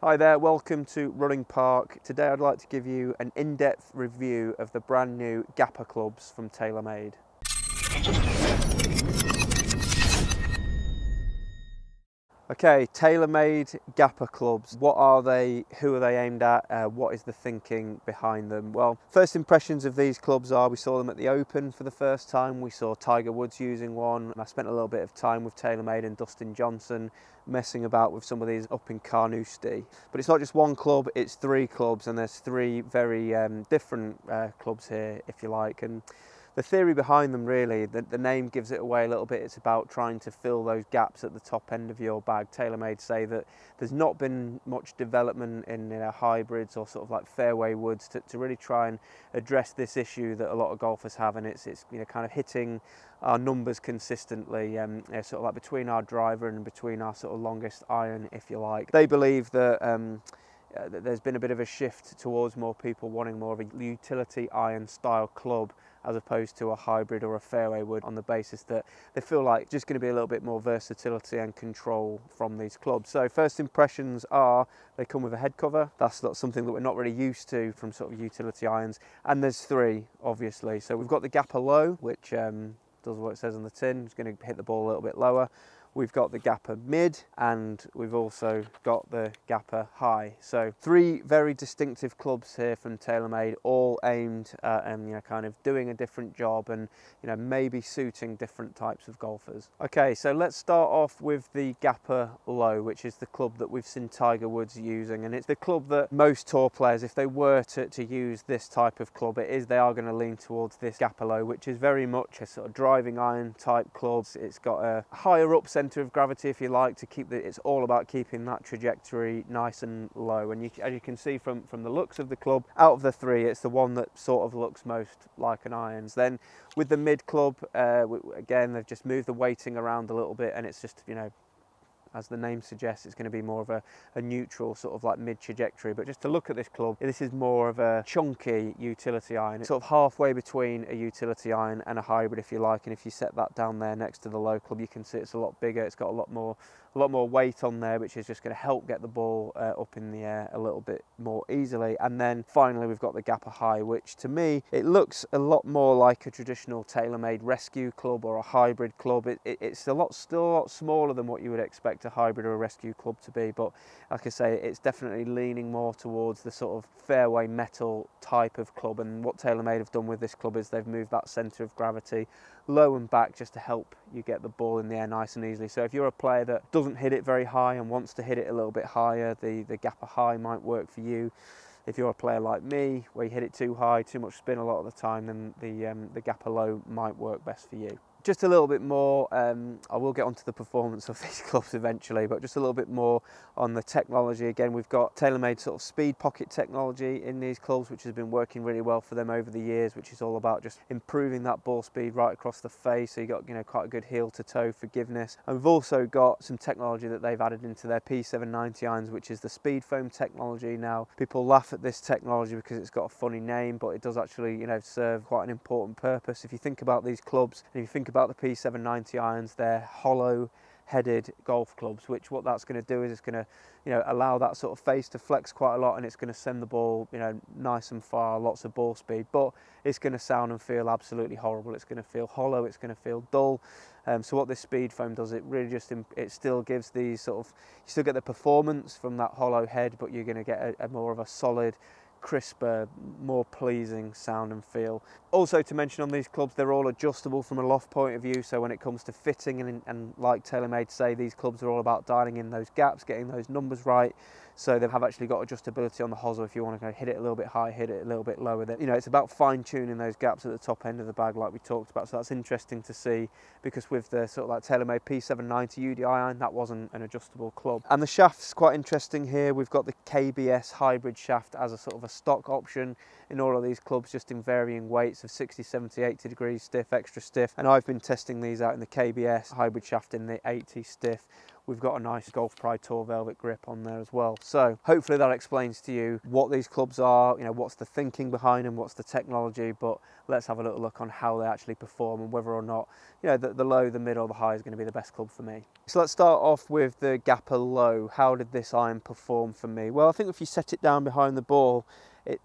Hi there, welcome to Running Park. Today I'd like to give you an in-depth review of the brand new GAPR clubs from TaylorMade. Okay, TaylorMade GAPR clubs. What are they? Who are they aimed at? What is the thinking behind them? Well, first impressions of these clubs are we saw them at the Open for the first time. We saw Tiger Woods using one. I spent a little bit of time with TaylorMade and Dustin Johnson messing about with some of these up in Carnoustie. But it's not just one club, it's three clubs, and there's three very different clubs here, if you like. And the theory behind them, really, the name gives it away a little bit. It's about trying to fill those gaps at the top end of your bag. TaylorMade say that there's not been much development in hybrids or sort of like fairway woods to really try and address this issue that a lot of golfers have, and it's kind of hitting our numbers consistently, sort of like between our driver and between our sort of longest iron, if you like. They believe that there's been a bit of a shift towards more people wanting more of a utility iron style club as opposed to a hybrid or a fairway wood, on the basis that they feel like just going to be a little bit more versatility and control from these clubs. So first impressions are they come with a head cover. That's not something that we're not really used to from sort of utility irons, and there's three obviously. So we've got the GAPR Lo, which does what it says on the tin. It's going to hit the ball a little bit lower. We've got the GAPR Mid, and we've also got the GAPR Hi. So three very distinctive clubs here from TaylorMade, all aimed at kind of doing a different job and maybe suiting different types of golfers. Okay, so let's start off with the GAPR Lo, which is the club that we've seen Tiger Woods using, and it's the club that most tour players, if they were to use this type of club, they are going to lean towards this GAPR Lo, which is very much a sort of driving iron type club. It's got a higher up centre of gravity, if you like, to keep it's all about keeping that trajectory nice and low. And as you can see from the looks of the club, out of the three, it's the one that sort of looks most like an irons. Then with the Mid club, again, they've just moved the weighting around a little bit, and it's just as the name suggests, it's going to be more of a neutral sort of like mid trajectory. But just to look at this club, this is more of a chunky utility iron. It's sort of halfway between a utility iron and a hybrid, if you like. And if you set that down there next to the Lo club, you can see it's a lot bigger. It's got a lot more weight on there, which is just going to help get the ball up in the air a little bit more easily. And then finally, we've got the GAPR Hi, which to me, it looks a lot more like a traditional TaylorMade rescue club or a hybrid club. It's still a lot smaller than what you would expect a hybrid or a rescue club to be, but like I say, it's definitely leaning more towards the sort of fairway metal type of club. And what TaylorMade have done with this club is they've moved that centre of gravity low and back just to help you get the ball in the air nice and easily. So if you're a player that doesn't hit it very high and wants to hit it a little bit higher, the GAPR Hi might work for you. If you're a player like me, where you hit it too high, too much spin a lot of the time, then the GAPR Lo might work best for you. Just a little bit more, I will get onto the performance of these clubs eventually, but just a little bit more on the technology. Again, we've got TaylorMade sort of speed pocket technology in these clubs, which has been working really well for them over the years, which is all about just improving that ball speed right across the face. So you've got quite a good heel to toe forgiveness. And we've also got some technology that they've added into their P790 irons, which is the speed foam technology. Now, people laugh at this technology because it's got a funny name, but it does actually serve quite an important purpose. If you think about these clubs, and if you think about the P790 irons, they're hollow headed golf clubs, which what that's going to do is it's going to allow that sort of face to flex quite a lot, and it's going to send the ball nice and far, lots of ball speed, but it's going to sound and feel absolutely horrible. It's going to feel hollow, it's going to feel dull. So what this speed foam does, it really just it still gives these sort of, you still get the performance from that hollow head, but you're going to get a more of a solid, crisper, more pleasing sound and feel. Also to mention on these clubs, they're all adjustable from a loft point of view, so when it comes to fitting and like TaylorMade say, these clubs are all about dialing in those gaps, getting those numbers right. So they have actually got adjustability on the hosel. If you want to go hit it a little bit high, hit it a little bit lower, then it's about fine tuning those gaps at the top end of the bag like we talked about. So that's interesting to see, because with the sort of like TaylorMade P790 UDI iron, that wasn't an adjustable club. And the shaft's quite interesting here. We've got the KBS hybrid shaft as a sort of a stock option in all of these clubs, just in varying weights of 60, 70, 80 degrees stiff, extra stiff. And I've been testing these out in the KBS hybrid shaft in the 80 stiff, we've got a nice Golf Pride Tour velvet grip on there as well. So hopefully that explains to you what these clubs are, you know, what's the thinking behind them, what's the technology, but let's have a little look on how they actually perform and whether or not, you know, the low, the mid or the high is going to be the best club for me. So let's start off with the GAPR Lo. How did this iron perform for me? Well, I think if you set it down behind the ball,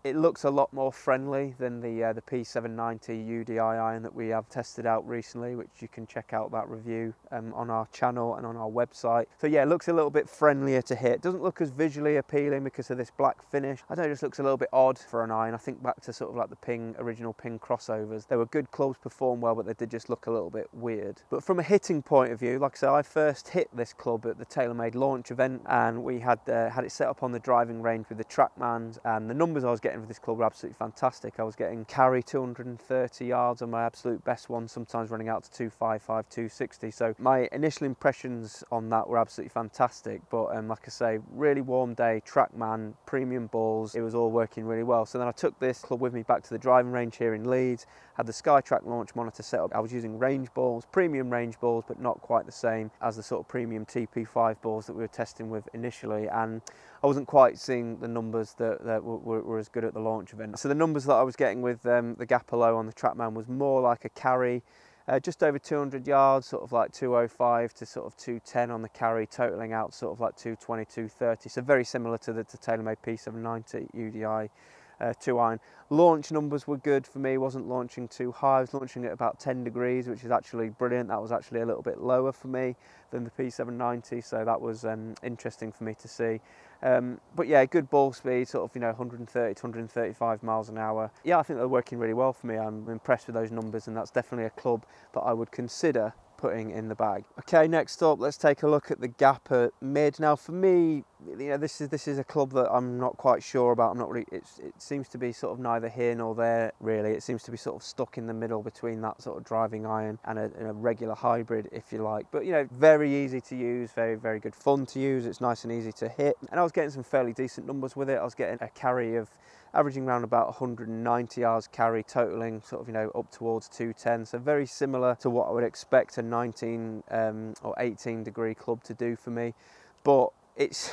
it looks a lot more friendly than the P790 UDI iron that we have tested out recently, which you can check out that review on our channel and on our website. So yeah, it looks a little bit friendlier to hit. Doesn't look as visually appealing because of this black finish. I don't know, it just looks a little bit odd for an iron. I think back to sort of like the original Ping crossovers. They were good clubs, performed well, but they did just look a little bit weird. But from a hitting point of view, like I said, I first hit this club at the TaylorMade launch event, and we had it set up on the driving range with the TrackMans, and the numbers I was getting for this club were absolutely fantastic. I was getting carry 230 yards on my absolute best one, sometimes running out to 255, 260. So my initial impressions on that were absolutely fantastic. But like I say, really warm day, TrackMan, premium balls, it was all working really well. So then I took this club with me back to the driving range here in Leeds, had the SkyTrack launch monitor set up. I was using range balls, premium range balls, but not quite the same as the sort of premium TP5 balls that we were testing with initially, and I wasn't quite seeing the numbers that were as good at the launch event. So the numbers that I was getting with the GAPR Lo on the TrackMan was more like a carry, just over 200 yards, sort of like 205 to sort of 210 on the carry, totaling out sort of like 220, 230. So very similar to the TaylorMade P790 UDI 2 iron. Launch numbers were good for me, wasn't launching too high. I was launching at about 10 degrees, which is actually brilliant. That was actually a little bit lower for me than the P790, so that was interesting for me to see. But yeah, good ball speed, sort of, you know, 130 to 135 miles an hour. Yeah, I think they're working really well for me. I'm impressed with those numbers, and that's definitely a club that I would consider putting in the bag. Okay, next up, let's take a look at the GAPR Mid. Now, for me, you know, this is a club that I'm not quite sure about. I'm not really. It seems to be sort of neither here nor there, really. It seems to be sort of stuck in the middle between that sort of driving iron and a regular hybrid, if you like. But you know, very easy to use, very, very good fun to use. It's nice and easy to hit, and I was getting some fairly decent numbers with it. I was getting a carry of averaging around about 190 yards carry, totaling sort of, you know, up towards 210. So very similar to what I would expect a 19 or 18 degree club to do for me. But it's,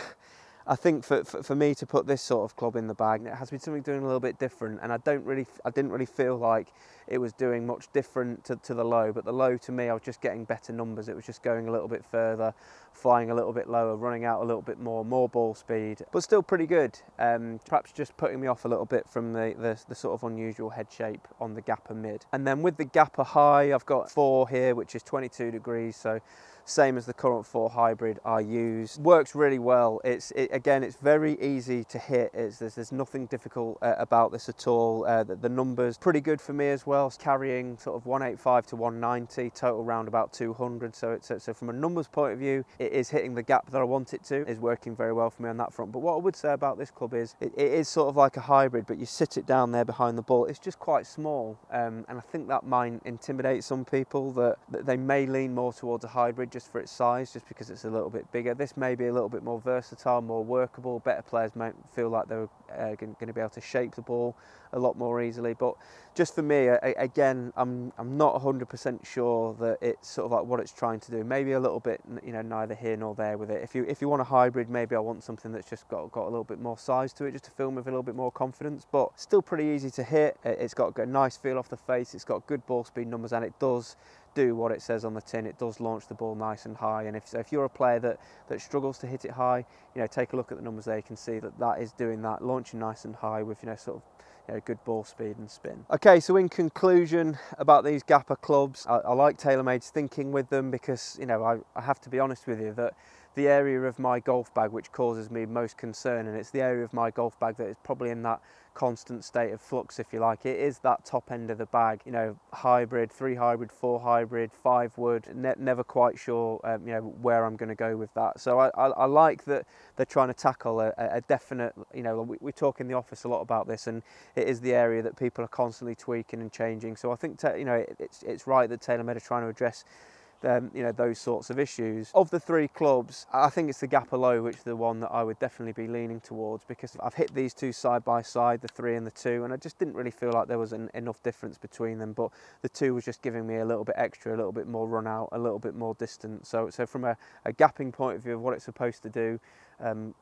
I think for me to put this sort of club in the bag, it has to be something doing a little bit different, and I didn't really feel like it was doing much different to the Low. But the Low, to me, I was just getting better numbers. It was just going a little bit further, flying a little bit lower, running out a little bit more ball speed, but still pretty good. Perhaps just putting me off a little bit from the sort of unusual head shape on the GAPR Mid. And then with the GAPR Hi, I've got 4 here, which is 22 degrees, so same as the current 4 hybrid I use. Works really well. Again, it's very easy to hit. There's nothing difficult about this at all. The numbers pretty good for me as well. It's carrying sort of 185 to 190, total round about 200. So from a numbers point of view, it is hitting the gap that I want it to. Is working very well for me on that front. But what I would say about this club is it is sort of like a hybrid, but you sit it down there behind the ball. It's just quite small, and I think that might intimidate some people, that they may lean more towards a hybrid just for its size, just because it's a little bit bigger. This may be a little bit more versatile, more workable. Better players might feel like they're going to be able to shape the ball a lot more easily. But just for me, again, I'm not 100% sure that it's sort of like what it's trying to do. Maybe a little bit, you know, neither here nor there with it. If you want a hybrid, maybe I want something that's just got a little bit more size to it, just to film with a little bit more confidence. But still pretty easy to hit. It's got a nice feel off the face. It's got good ball speed numbers, and it does do what it says on the tin. It does launch the ball nice and high, and if you're a player that struggles to hit it high, you know, take a look at the numbers there. You can see that is doing that, launching nice and high with, you know, sort of, you know, good ball speed and spin. Okay, so in conclusion about these GAPR clubs, I like TaylorMade's thinking with them, because, you know, I have to be honest with you that the area of my golf bag which causes me most concern, and it's the area of my golf bag that is probably in that constant state of flux, if you like, it is that top end of the bag. You know, hybrid, 3 hybrid, 4 hybrid, 5 wood, never quite sure you know, where I'm going to go with that. So I like that they're trying to tackle a definite, you know, we talk in the office a lot about this, and it is the area that people are constantly tweaking and changing. So I think, you know, it's right that TaylorMade are trying to address you know, those sorts of issues. Of the three clubs, I think it's the GAPR Lo which is the one that I would definitely be leaning towards, because I've hit these two side by side, the 3 and the 2, and I just didn't really feel like there was enough difference between them, but the 2 was just giving me a little bit extra, a little bit more run out, a little bit more distance. So from a gapping point of view of what it's supposed to do,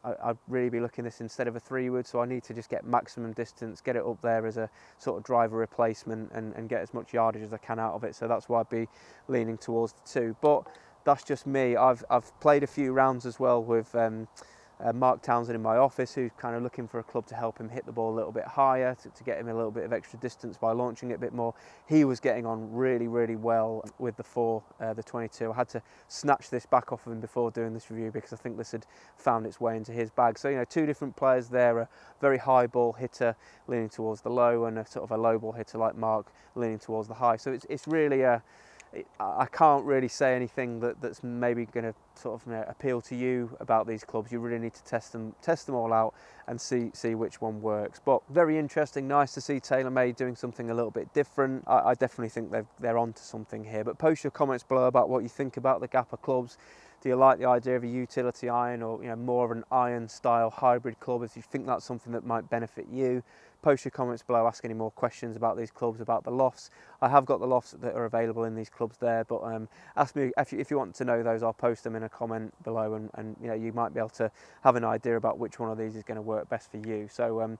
I'd really be looking at this instead of a 3-wood, so I need to just get maximum distance, get it up there as a sort of driver replacement, and get as much yardage as I can out of it. So that's why I'd be leaning towards the 2. But that's just me. I've played a few rounds as well with Mark Townsend in my office, who's kind of looking for a club to help him hit the ball a little bit higher, to get him a little bit of extra distance by launching it a bit more. He was getting on really, really well with the 4, the 22. I had to snatch this back off of him before doing this review, because I think this had found its way into his bag. So, you know, 2 different players there, a very high ball hitter leaning towards the low, and a sort of a low ball hitter like Mark leaning towards the high. So it's really I can't really say anything that's maybe going to sort of, you know, appeal to you about these clubs. You really need to test them all out and see which one works. But very interesting, nice to see TaylorMade doing something a little bit different. I definitely think they're onto something here. But post your comments below about what you think about the GAPR clubs. Do you like the idea of a utility iron, or, you know, more of an iron style hybrid club? If you think that's something that might benefit you, post your comments below, ask any more questions about these clubs, about the lofts. I have got the lofts that are available in these clubs there, but ask me if you want to know those. I'll post them in a comment below, and you know, you might be able to have an idea about which one of these is going to work best for you. So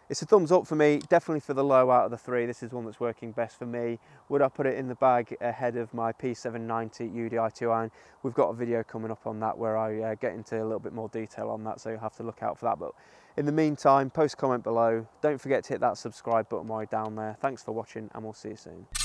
it's a thumbs up for me, definitely for the low out of the 3. This is one that's working best for me. Would I put it in the bag ahead of my P790 UDI 2 iron? We've got a video coming up on that where I get into a little bit more detail on that, so you'll have to look out for that. But in the meantime, post comment below. Don't forget to hit that subscribe button while you're down there. Thanks for watching, and we'll see you soon.